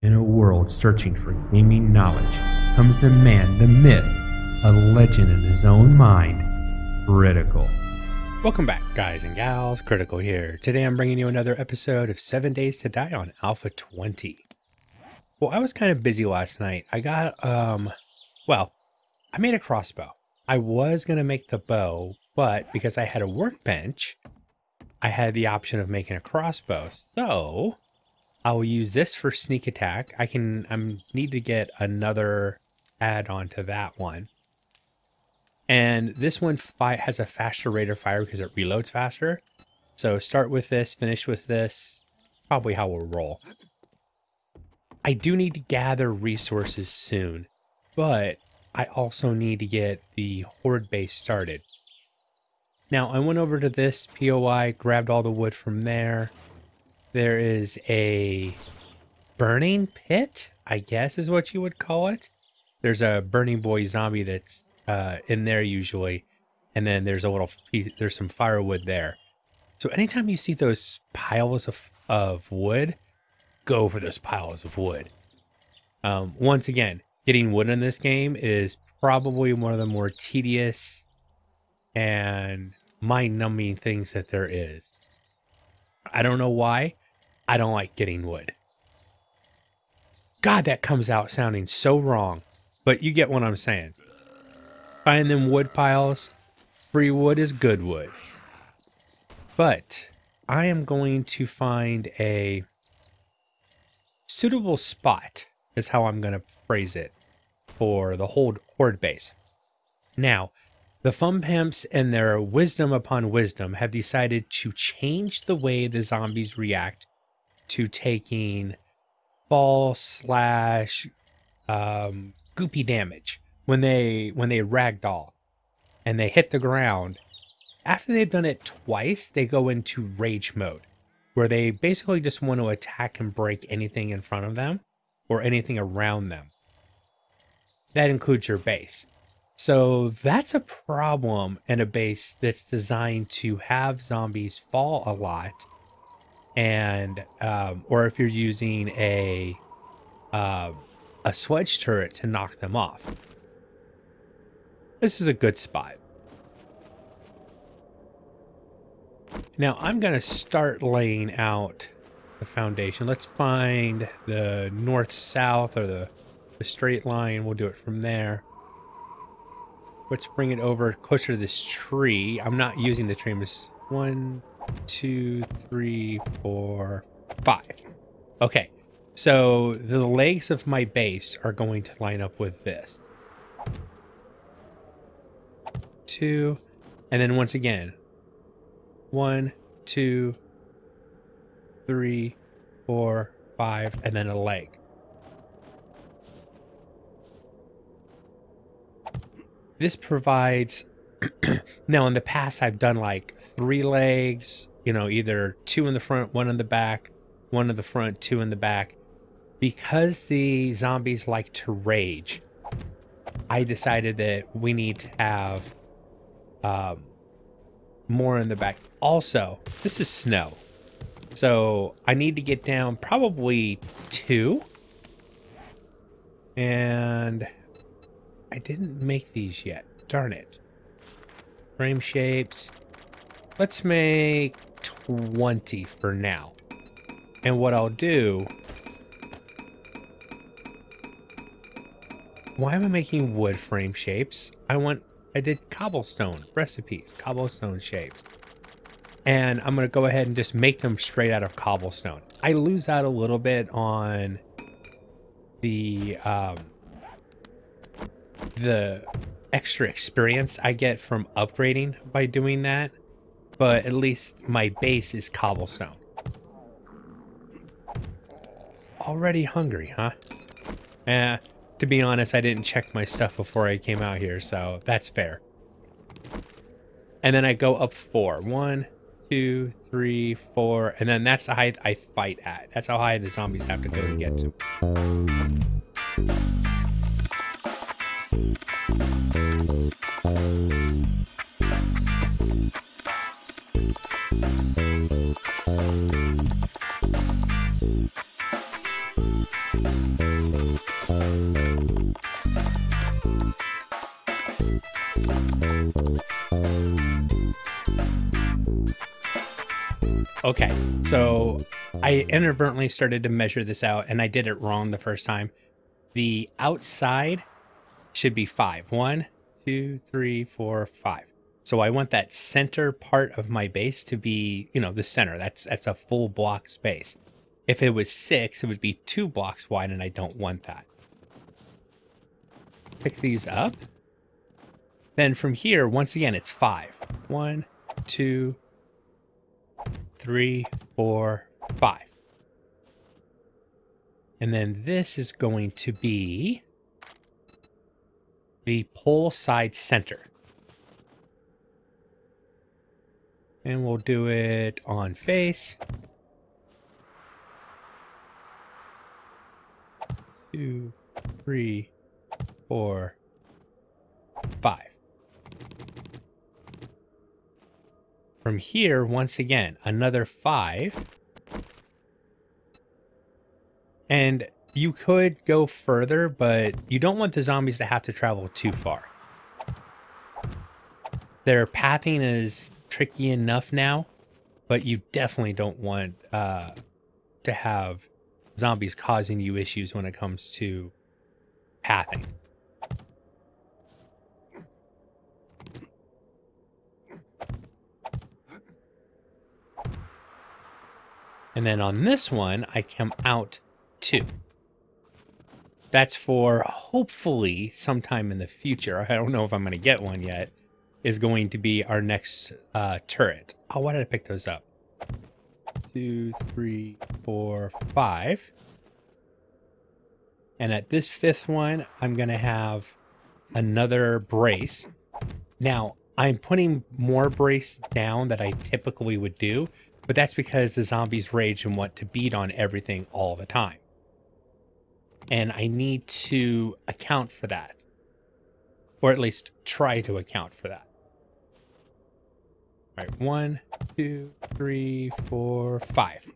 In a world searching for gaming knowledge comes the man, the myth, a legend in his own mind, Critical. Welcome back, guys and gals. Critical here. Today I'm bringing you another episode of 7 Days to Die on Alpha 20. Well, I was kind of busy last night. I got, I made a crossbow. I was going to make the bow, but because I had a workbench, I had the option of making a crossbow. So I will use this for sneak attack. I need to get another add-on to that one. And this one has a faster rate of fire because it reloads faster. So start with this, finish with this. Probably how we'll roll. I do need to gather resources soon, but I also need to get the horde base started. Now, I went over to this POI, grabbed all the wood from there. There is a burning pit, I guess is what you would call it. There's a burning boy zombie that's in there usually, and then there's a little piece, there's some firewood there. So anytime you see those piles of wood, go for those piles of wood. Once again, getting wood in this game is probably one of the more tedious and mind-numbing things that there is. I don't know why. I don't like getting wood. God, that comes out sounding so wrong, but you get what I'm saying. Find them wood piles. Free wood is good wood. But I am going to find a suitable spot, is how I'm going to phrase it, for the horde base. Now, the Fun Pimps and their wisdom upon wisdom have decided to change the way the zombies react to taking fall / goopy damage. When they ragdoll and they hit the ground, after they've done it twice, they go into rage mode, where they basically just want to attack and break anything in front of them or anything around them. That includes your base. So that's a problem in a base that's designed to have zombies fall a lot, and or if you're using a sledge turret to knock them off. This is a good spot. Now I'm going to start laying out the foundation. Let's find the north-south or the straight line. We'll do it from there. Let's bring it over closer to this tree. I'm not using the tree. It's 1, 2, 3, 4, 5. Okay, so the legs of my base are going to line up with this. 2, and then once again, 1, 2, 3, 4, 5, and then a leg. This provides, now in the past I've done like 3 legs, either 2 in the front, 1 in the back, 1 in the front, 2 in the back. Because the zombies like to rage, I decided that we need to have more in the back. Also, this is snow, so I need to get down probably 2, and I didn't make these yet. Darn it. Frame shapes. Let's make 20 for now. And what I'll do... Why am I making wood frame shapes? I did cobblestone recipes, cobblestone shapes. And I'm going to go ahead and just make them straight out of cobblestone. I lose out a little bit on the extra experience I get from upgrading by doing that. But at least my base is cobblestone. Already hungry, huh? To be honest, I didn't check my stuff before I came out here, so that's fair. And then I go up 4. 1, 2, 3, 4, and then that's the height I fight at. That's how high the zombies have to go to get to. okay. So I inadvertently started to measure this out, and I did it wrong the first time. The outside should be 5. 1, 2, 3, 4, 5. So I want that center part of my base to be, the center. That's a full block space. If it was 6, it would be 2 blocks wide, and I don't want that. Pick these up. Then from here, once again, it's 5. 1, 2, 3, 4, 5. And then this is going to be the pole side center. And we'll do it on face. 2, 3, 4, 5. From here, once again, another 5. And you could go further, but you don't want the zombies to have to travel too far. Their pathing is tricky enough now, but you definitely don't want to have zombies causing you issues when it comes to pathing. And then on this one, I come out 2. That's for hopefully sometime in the future. I don't know if I'm going to get one yet. Is going to be our next turret. Oh, why did I pick those up? 2, 3, 4, 5. And at this 5th one, I'm going to have another brace. Now, I'm putting more brace down than I typically would do, but that's because the zombies rage and want to beat on everything all the time. And I need to account for that. Or at least try to account for that. All right, 1, 2, 3, 4, 5.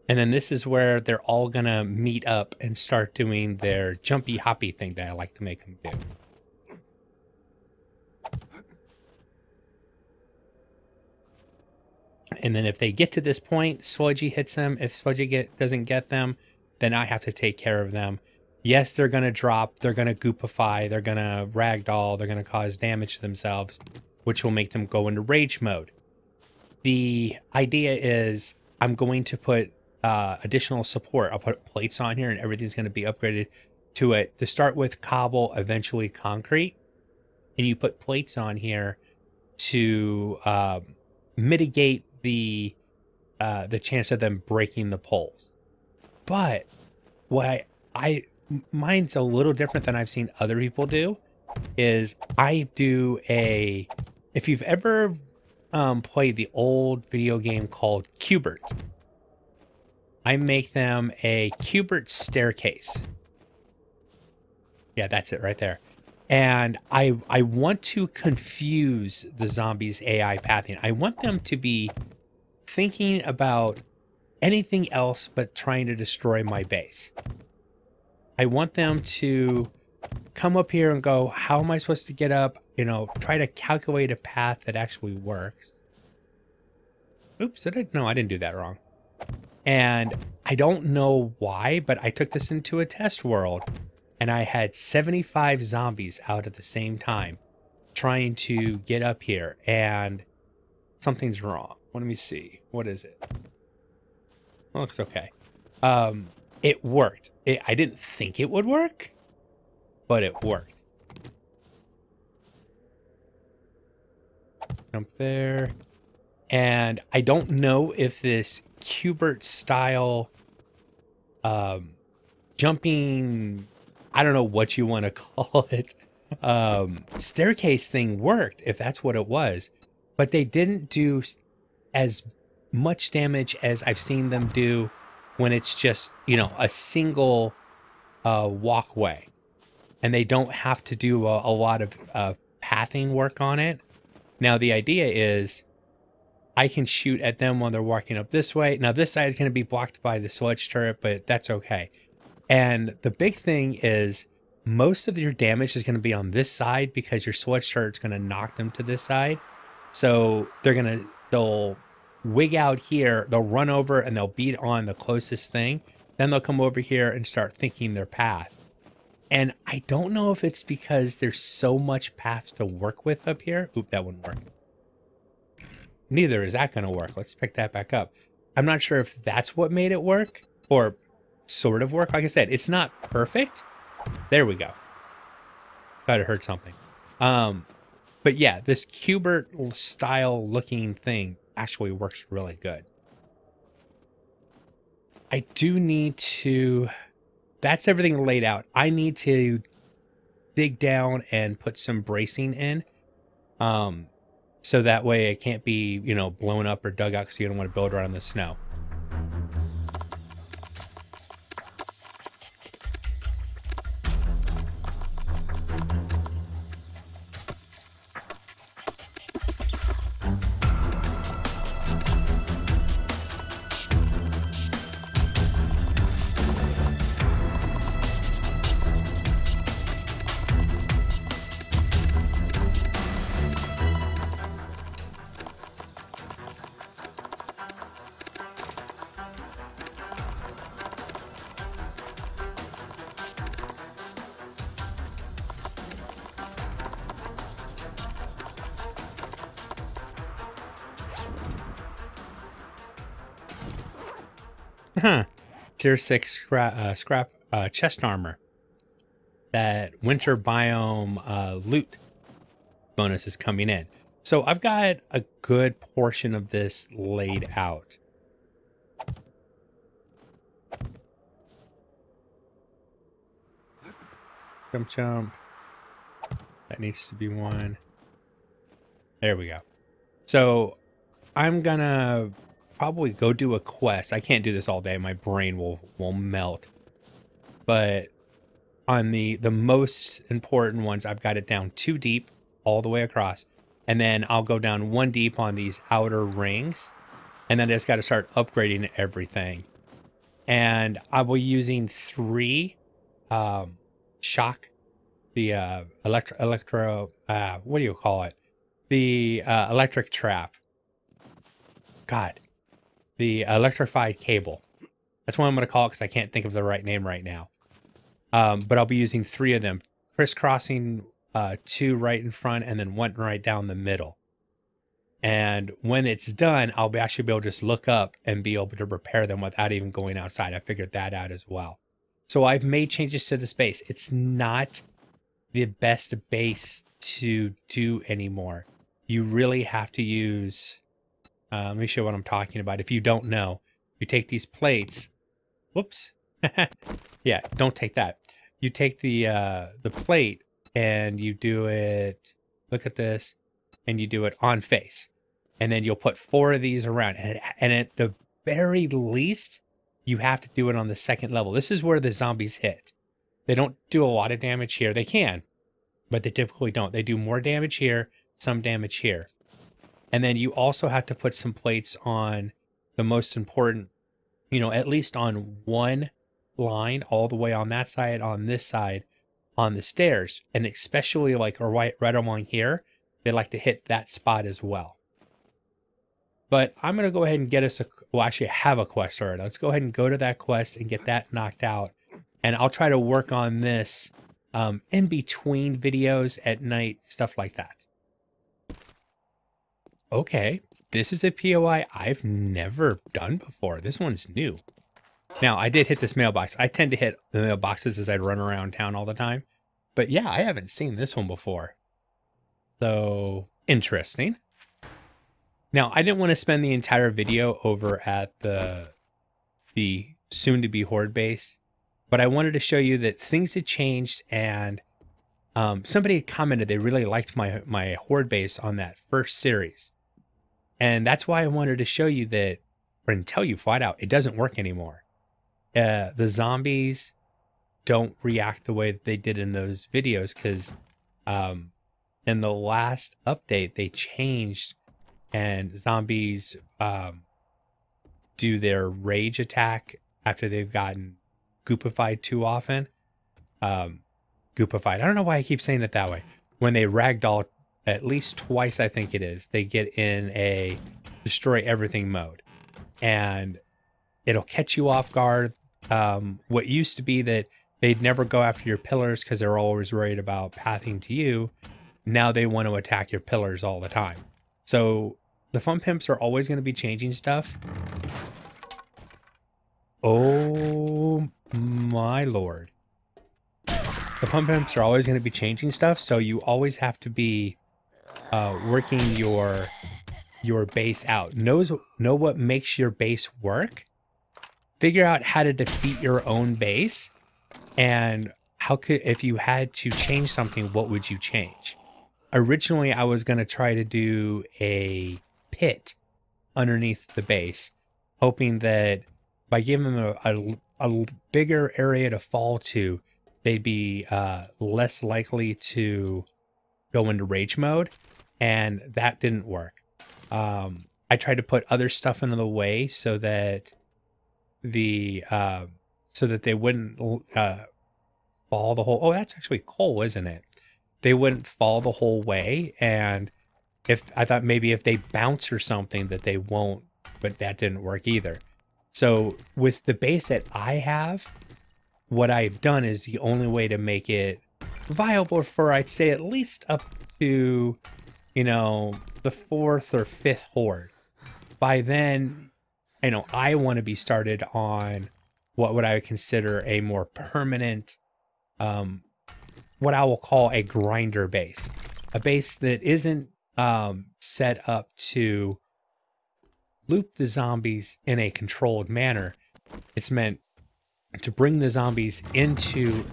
And then this is where they're all going to meet up and start doing their jumpy hoppy thing that I like to make them do. And then if they get to this point, Sludgy hits them. If Sludgy doesn't get them, then I have to take care of them. Yes, they're going to drop. They're going to goopify. They're going to ragdoll. They're going to cause damage to themselves, which will make them go into rage mode. The idea is I'm going to put additional support. I'll put plates on here and everything's going to be upgraded to it. To start with cobble, eventually concrete. And you put plates on here to mitigate the chance of them breaking the poles. But what mine's a little different than I've seen other people do is I do if you've ever played the old video game called Cubert, I make them a Cubert staircase. Yeah, that's it right there. And I want to confuse the zombies' AI pathing. I want them to be thinking about anything else but trying to destroy my base. I want them to come up here and go, how am I supposed to get up? Try to calculate a path that actually works. Oops, no, I didn't do that wrong. And I don't know why, but I took this into a test world. And I had 75 zombies out at the same time trying to get up here. And something's wrong. Let me see. What is it? Well, looks okay. It worked. I didn't think it would work, but it worked. Jump there. And I don't know if this Cubert style jumping, I don't know what you want to call it, staircase thing worked, if that's what it was. But they didn't do as much damage as I've seen them do when it's just, a single walkway. And they don't have to do a lot of pathing work on it. Now, the idea is I can shoot at them while they're walking up this way. Now this side is going to be blocked by the sludge turret, but that's okay. And the big thing is most of your damage is going to be on this side because your sludge turret's going to knock them to this side. So they'll wig out here, they'll run over and they'll beat on the closest thing. Then they'll come over here and start thinking their path. And I don't know if it's because there's so much paths to work with up here. Oop, that wouldn't work. Neither is that going to work. Let's pick that back up. I'm not sure if that's what made it work or sort of work. Like I said, it's not perfect. There we go. Thought it heard something. But yeah, this Cubert style looking thing actually works really good. I do need to... That's everything laid out. I need to dig down and put some bracing in. So that way it can't be, you know, blown up or dug out because you don't want to build around the snow. Huh. Tier 6 scrap chest armor. That winter biome loot bonus is coming in. So I've got a good portion of this laid out. Jump, jump. That needs to be one. There we go. So I'm gonna probably go do a quest. I can't do this all day. My brain will melt. But on the most important ones, I've got it down 2 deep all the way across. And then I'll go down 1 deep on these outer rings. And then I just got to start upgrading everything. And I will be using 3 shock, the electro, what do you call it? The electric trap. God. The electrified cable. That's what I'm going to call it because I can't think of the right name right now. But I'll be using 3 of them, crisscrossing 2 right in front and then 1 right down the middle. And when it's done, I'll actually be able to just look up and be able to repair them without even going outside. I figured that out as well. So I've made changes to the space. It's not the best base to do anymore. You really have to use... let me show you what I'm talking about. If you don't know, you take these plates. Whoops. Yeah, don't take that. You take the plate and you do it. Look at this, and you do it on face, and then you'll put 4 of these around. And at the very least, you have to do it on the 2nd level. This is where the zombies hit. They don't do a lot of damage here. They can, but they typically don't. They do more damage here, some damage here. And then you also have to put some plates on the most important, you know, at least on 1 line all the way on that side, on this side, on the stairs. And especially like right along here, they like to hit that spot as well. But I'm going to go ahead and get us well, actually I have a quest already. Let's go ahead and go to that quest and get that knocked out. And I'll try to work on this in between videos at night, stuff like that. Okay, this is a POI I've never done before. This one's new. Now, I did hit this mailbox. I tend to hit the mailboxes as I run around town all the time. But yeah, I haven't seen this one before. So, interesting. Now, I didn't want to spend the entire video over at the soon-to-be Horde base. But I wanted to show you that things had changed, and somebody had commented they really liked my Horde base on that first series. And that's why I wanted to show you that, and tell you flat out, it doesn't work anymore. The zombies don't react the way that they did in those videos because in the last update, they changed and zombies do their rage attack after they've gotten goopified too often. Goopified. I don't know why I keep saying it that way. When they ragdoll at least twice, I think it is, they get in a destroy everything mode. And it'll catch you off guard. What used to be that they'd never go after your pillars because they're always worried about pathing to you. Now they want to attack your pillars all the time. So the fun pimps are always going to be changing stuff. Oh my lord. The fun pimps are always going to be changing stuff. So you always have to be working your base out. Know what makes your base work. Figure out how to defeat your own base, and if you had to change something, what would you change? Originally, I was going to try to do a pit underneath the base, hoping that by giving them a bigger area to fall to, they'd be less likely to go into rage mode, and that didn't work. I tried to put other stuff into the way so that they wouldn't fall the whole. Oh, that's actually coal, isn't it? They wouldn't fall the whole way, and I thought maybe if they bounce or something that they won't, but that didn't work either. So with the base that I have, what I've done is the only way to make it viable for, I'd say, at least up to, the 4th or 5th horde. By then, I want to be started on what would I consider a more permanent, what I will call a grinder base. A base that isn't set up to loop the zombies in a controlled manner. It's meant to bring the zombies into...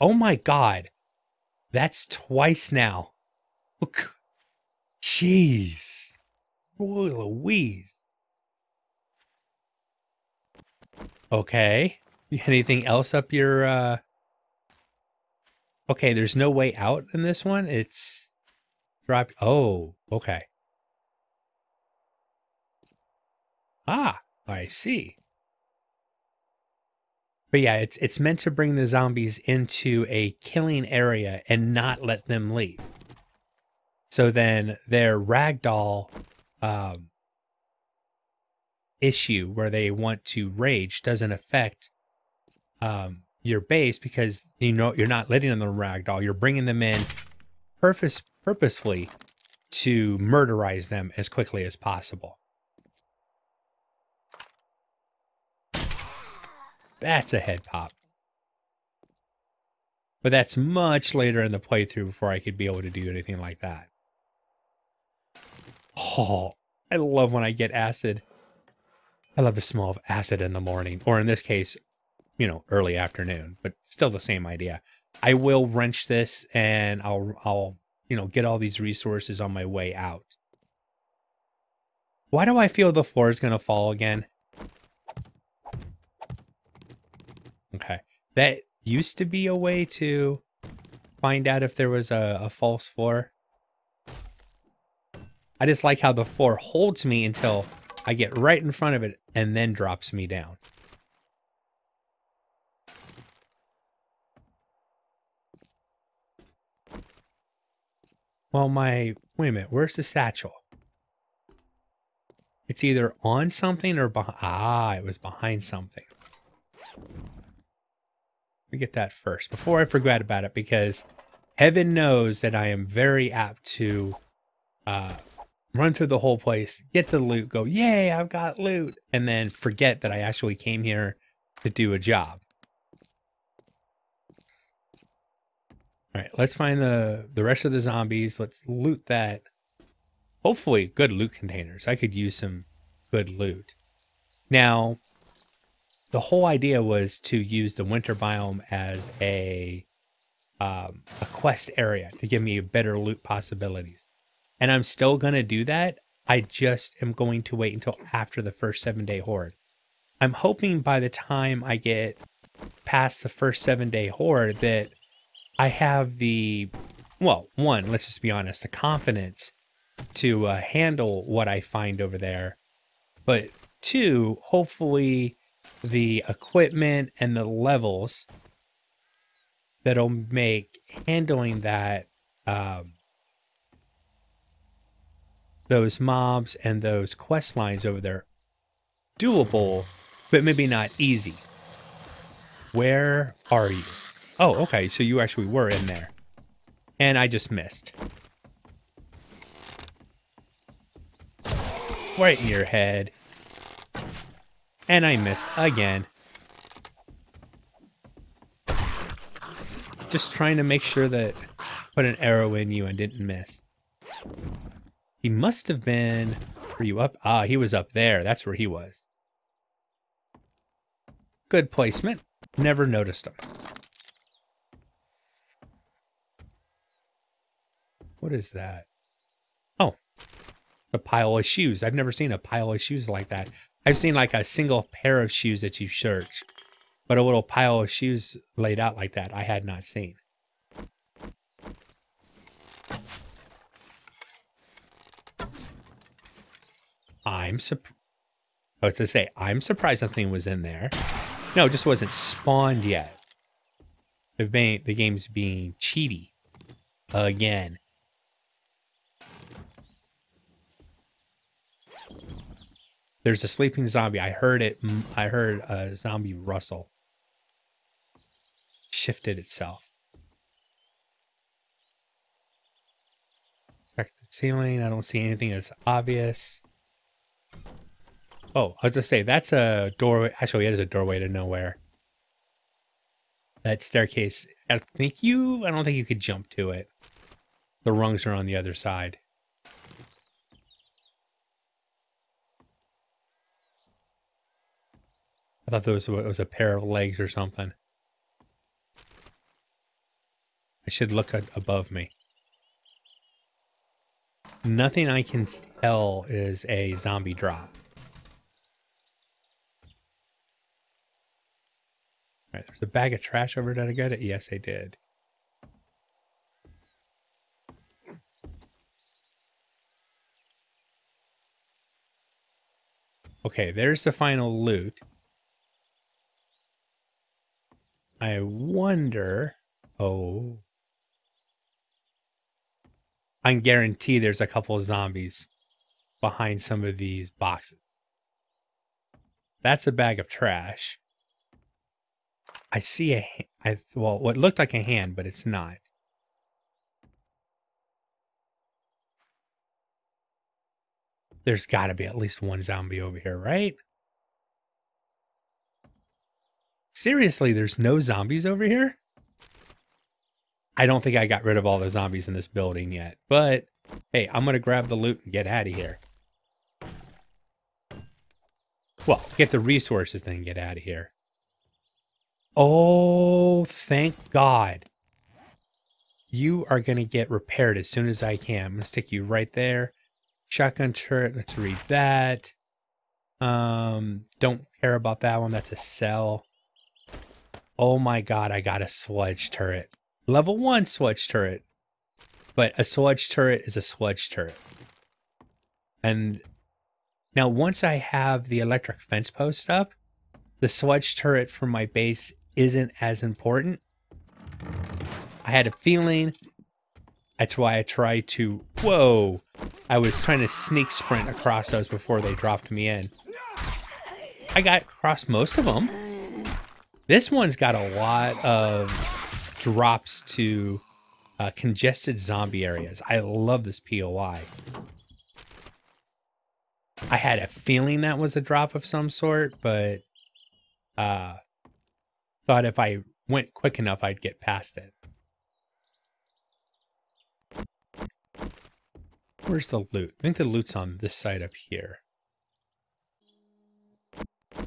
Oh my god! That's twice now. Jeez. Boy Louise. Okay. Anything else up your... Okay, there's no way out in this one. It's... drop. Oh, okay. Ah, I see. But yeah, it's meant to bring the zombies into a killing area and not let them leave. So then their ragdoll issue where they want to rage doesn't affect your base, because you're not letting them ragdoll. You're bringing them in purposefully to murderize them as quickly as possible. That's a head pop. But that's much later in the playthrough before I could be able to do anything like that. Oh, I love when I get acid. I love the smell of acid in the morning, or in this case, early afternoon, but still the same idea. I will wrench this and I'll get all these resources on my way out. Why do I feel the floor is going to fall again? Okay. That used to be a way to find out if there was a false floor. I just like how the floor holds me until I get right in front of it and then drops me down. Well, wait a minute, where's the satchel? It's either on something or behind. Ah, it was behind something. Let me get that first before I forget about it, because heaven knows that I am very apt to run through the whole place, get the loot, go, yay, I've got loot, and then forget that I actually came here to do a job. All right, let's find the rest of the zombies. Let's loot that. Hopefully good loot containers. I could use some good loot. Now, the whole idea was to use the winter biome as a quest area to give me better loot possibilities. And I'm still going to do that. I just am going to wait until after the first 7-day horde. I'm hoping by the time I get past the first 7-day horde that I have the, well, one, let's just be honest, the confidence to handle what I find over there. But two, hopefully the equipment and the levels that'll make handling that, those mobs and those quest lines over there doable, but maybe not easy. Where are you? Oh, okay, so you actually were in there. And I just missed. Right in your head. And I missed again. Just trying to make sure that I put an arrow in you and didn't miss. He must have been... Were you up? Ah, he was up there. That's where he was. Good placement. Never noticed him. What is that? Oh, a pile of shoes. I've never seen a pile of shoes like that. I've seen like a single pair of shoes that you search, but a little pile of shoes laid out like that I had not seen. I'm surprised nothing was in there. No, it just wasn't spawned yet. The game's being cheaty again. There's a sleeping zombie. I heard it. I heard a zombie rustle. Shifted itself. Check the ceiling. I don't see anything that's obvious. Oh, I was gonna say that's a doorway. Actually, it is a doorway to nowhere. That staircase. I don't think you could jump to it. The rungs are on the other side. I thought it was a pair of legs or something. I should look above me. Nothing I can tell is a zombie drop. All right, there's a bag of trash over there. Did I get it? Yes, I did. Okay, there's the final loot. I wonder... Oh. I can guarantee there's a couple of zombies behind some of these boxes. That's a bag of trash. I see well, what looked like a hand, but it's not. There's got to be at least one zombie over here, right? Seriously, there's no zombies over here? I don't think I got rid of all the zombies in this building yet, but hey, I'm going to grab the loot and get out of here. Well, get the resources, then get out of here. Oh, thank God. You are going to get repaired as soon as I can. I'm going to stick you right there. Shotgun turret, let's read that. Don't care about that one. That's a cell. Oh my God, I got a sludge turret. Level 1 sludge turret. But a sludge turret is a sludge turret. And now once I have the electric fence post up, the sludge turret for my base isn't as important. I had a feeling. That's why I tried to... Whoa! I was trying to sneak sprint across those before they dropped me in. I got across most of them. This one's got a lot of drops to congested zombie areas. I love this POI. I had a feeling that was a drop of some sort, but thought if I went quick enough, I'd get past it. Where's the loot? I think the loot's on this side up here.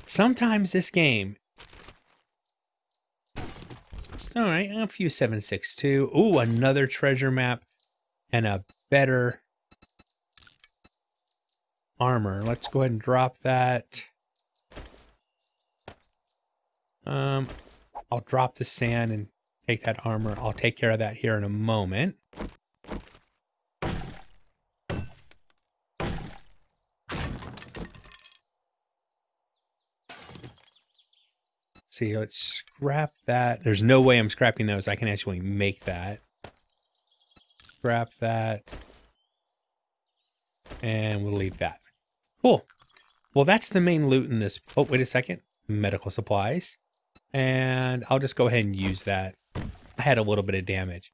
Sometimes this game... All right, a few 762. Ooh, another treasure map and a better armor. Let's go ahead and drop that. I'll drop the sand and take that armor. I'll take care of that here in a moment. see, let's scrap that. There's no way I'm scrapping those. I can actually make that. Scrap that. And we'll leave that. Cool. Well, that's the main loot in this. Oh, wait a second. Medical supplies. And I'll just go ahead and use that. I had a little bit of damage.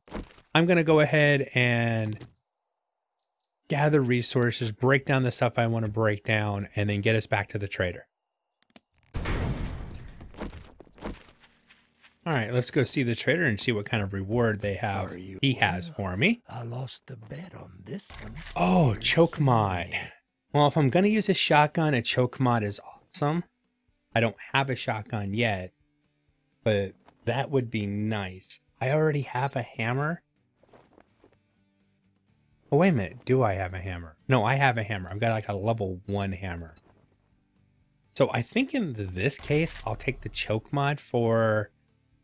I'm going to go ahead and gather resources, break down the stuff I want to break down, and then get us back to the trader. All right, let's go see the trader and see what kind of reward they have. He has for me. I lost the bet on this one. Oh, choke mod. Well, if I'm going to use a shotgun, a choke mod is awesome. I don't have a shotgun yet, but that would be nice. I already have a hammer. Oh, wait a minute. Do I have a hammer? No, I have a hammer. I've got like a level 1 hammer. So I think in this case, I'll take the choke mod for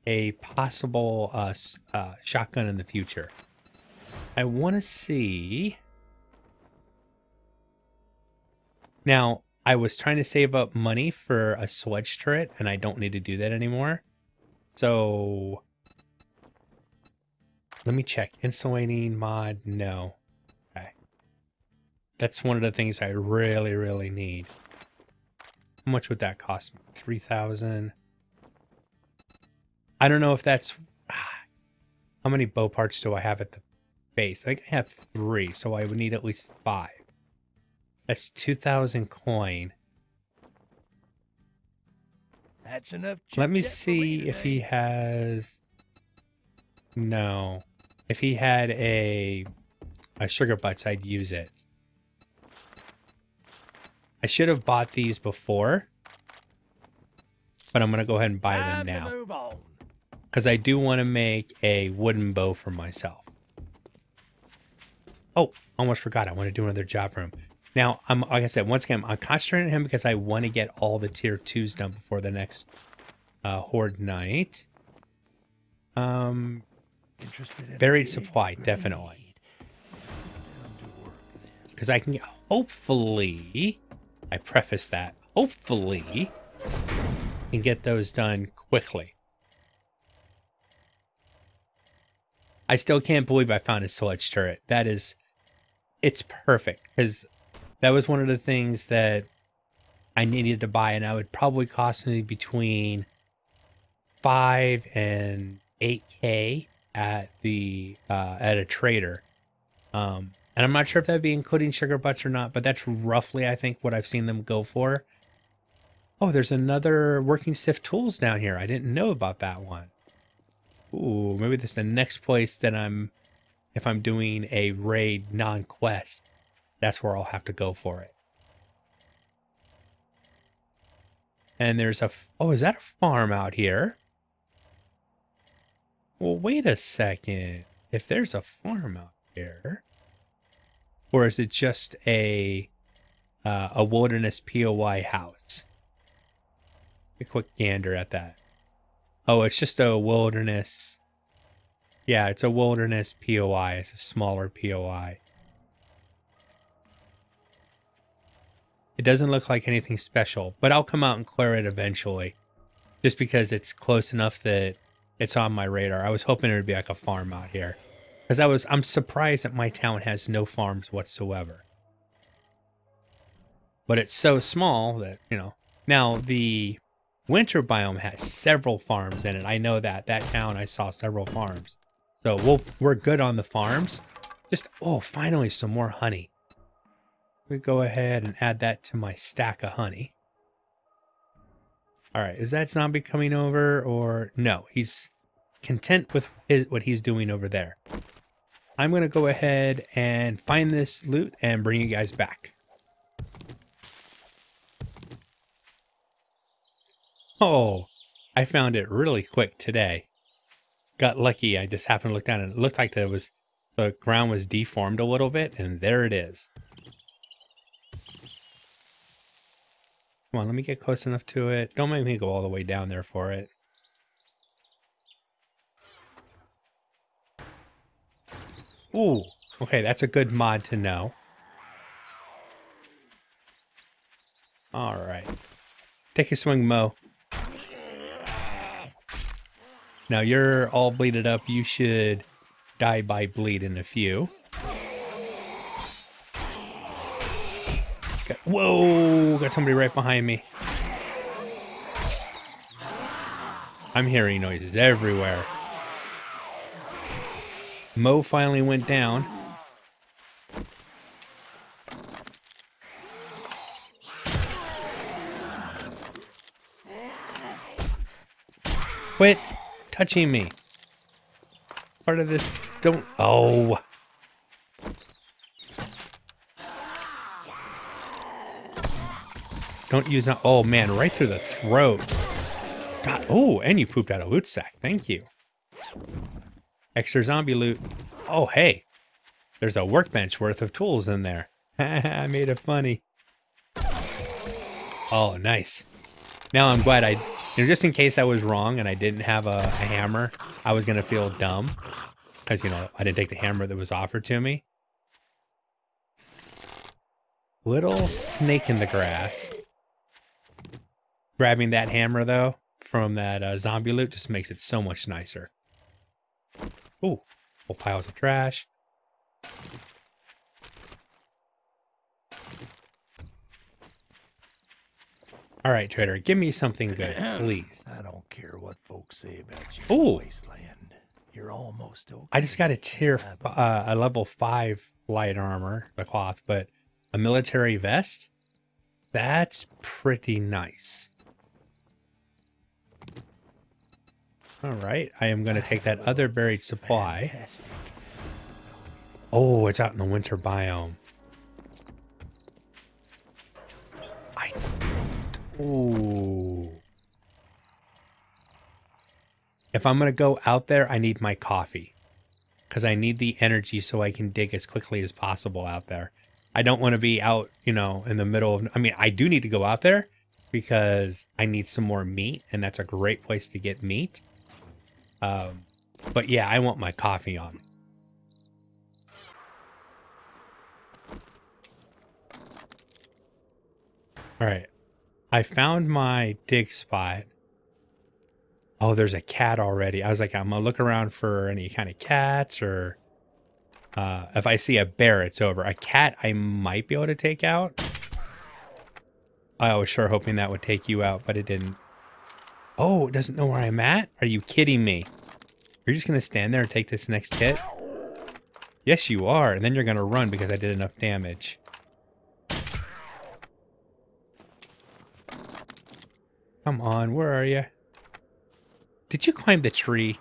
a possible shotgun in the future. I want to see. Now, I was trying to save up money for a sledge turret, and I don't need to do that anymore. So let me check. Insulating mod, no. Okay. That's one of the things I really, really need. How much would that cost me? 3,000. I don't know if that's... How many bow parts do I have at the base? I think I have 3, so I would need at least 5. That's 2,000 coin. That's enough. Let me see if he has... No. If he had a sugar butts, I'd use it. I should have bought these before, but I'm going to go ahead and buy them now. Because I do want to make a wooden bow for myself. Oh, almost forgot. I want to do another job for him. Now, like I said, once again, I'm concentrating on him because I want to get all the tier 2s done before the next Horde night. Buried supply, definitely. Because I can hopefully, I preface that, hopefully, can get those done quickly. I still can't believe I found a sledge turret. That is, it's perfect because that was one of the things that I needed to buy, and that would probably cost me between 5 and 8K at the at a trader. And I'm not sure if that'd be including sugar butts or not, but that's roughly, I think, what I've seen them go for. Oh, there's another working stiff tools down here. I didn't know about that one. Ooh, maybe this is the next place that if I'm doing a raid non-quest, that's where I'll have to go for it. And there's oh, is that a farm out here? Well, wait a second. If there's a farm out here, or is it just a wilderness POI house? A quick gander at that. Oh, it's just a wilderness. Yeah, it's a wilderness POI. It's a smaller POI. It doesn't look like anything special, but I'll come out and clear it eventually. Just because it's close enough that it's on my radar. I was hoping it would be like a farm out here. Because I'm surprised that my town has no farms whatsoever. But it's so small that, you know. Now, the winter biome has several farms in it. I know that. That town, I saw several farms. So we're good on the farms. Just, oh, finally some more honey. We go ahead and add that to my stack of honey. All right, is that zombie coming over or no? He's content with what he's doing over there. I'm going to go ahead and find this loot and bring you guys back. Oh, I found it really quick today. Got lucky. I just happened to look down and it looked like the ground was deformed a little bit, and there it is. Come on, let me get close enough to it. Don't make me go all the way down there for it. Ooh, okay, that's a good mod to know. All right. Take a swing, Mo. Now you're all bleeded up. You should die by bleed in a few. Whoa, got somebody right behind me. I'm hearing noises everywhere. Mo finally went down. Quit touching me. Part of this, don't, oh. Don't use that. Oh man, right through the throat. God, oh, and you pooped out a loot sack. Thank you. Extra zombie loot. Oh, hey. There's a workbench worth of tools in there. I made it funny. Oh, nice. Now I'm glad just in case I was wrong and I didn't have a hammer, I was going to feel dumb. Because, I didn't take the hammer that was offered to me. Little snake in the grass. Grabbing that hammer, though, from that zombie loot just makes it so much nicer. Ooh, whole piles of trash. All right, trader, give me something good, please. I don't care what folks say about you. Ooh. Wasteland. You're almost okay. I just got a level 5 light armor, the cloth, but a military vest? That's pretty nice. All right, I am going to take that other buried supply. Fantastic. Oh, it's out in the winter biome. Ooh. If I'm going to go out there, I need my coffee. Because I need the energy so I can dig as quickly as possible out there. I don't want to be out, in the middle of... I mean, I do need to go out there because I need some more meat. And that's a great place to get meat. But yeah, I want my coffee on. All right. I found my dig spot. Oh, there's a cat already. I was like, I'm going to look around for any kind of cats or if I see a bear, it's over. A cat I might be able to take out. I was sure hoping that would take you out, but it didn't. Oh, it doesn't know where I'm at? Are you kidding me? You're just going to stand there and take this next hit? Yes, you are. And then you're going to run because I did enough damage. Come on, where are you? Did you climb the tree?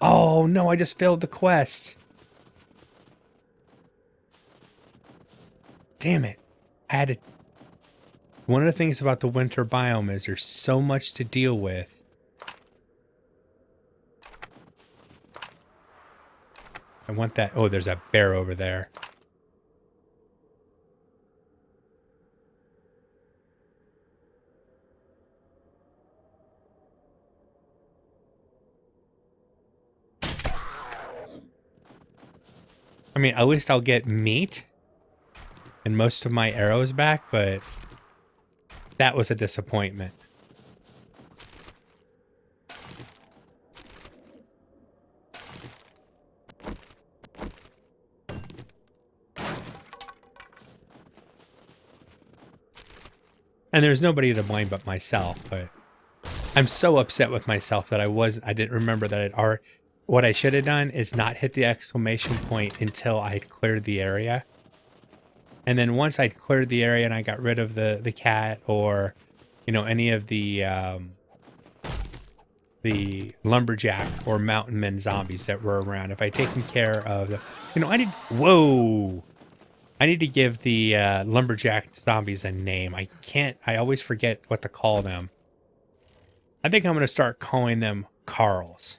Oh, no, I just failed the quest. Damn it. I had to... One of the things about the winter biome is there's so much to deal with. I want that... Oh, there's a bear over there. I mean, at least I'll get meat and most of my arrows back, but that was a disappointment. And there's nobody to blame but myself, but I'm so upset with myself that I didn't remember that what I should have done is not hit the exclamation point until I had cleared the area. And then once I'd cleared the area and I got rid of the cat or, any of the lumberjack or mountain men zombies that were around, if I'd taken care of the, whoa! I need to give the lumberjack zombies a name. I always forget what to call them. I think I'm going to start calling them Carls.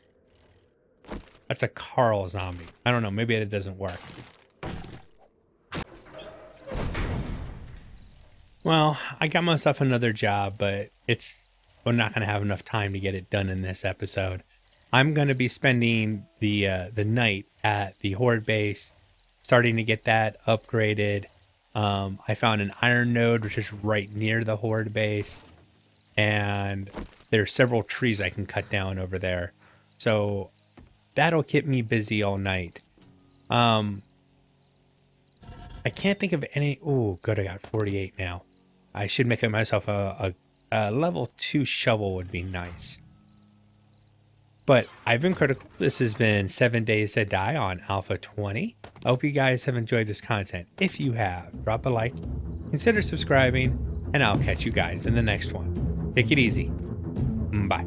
That's a Carl zombie. I don't know. Maybe it doesn't work. Well, I got myself another job, but I'm not going to have enough time to get it done in this episode. I'm going to be spending the night at the Horde base, starting to get that upgraded. I found an iron node, which is right near the Horde base. and there's several trees I can cut down over there. So that'll keep me busy all night. I can't think of any. Oh, good. I got 48 now. I should make myself a level 2 shovel would be nice. But I've been critical. This has been 7 Days to Die on Alpha 20. I hope you guys have enjoyed this content. If you have, drop a like, consider subscribing, and I'll catch you guys in the next one. Take it easy. Bye.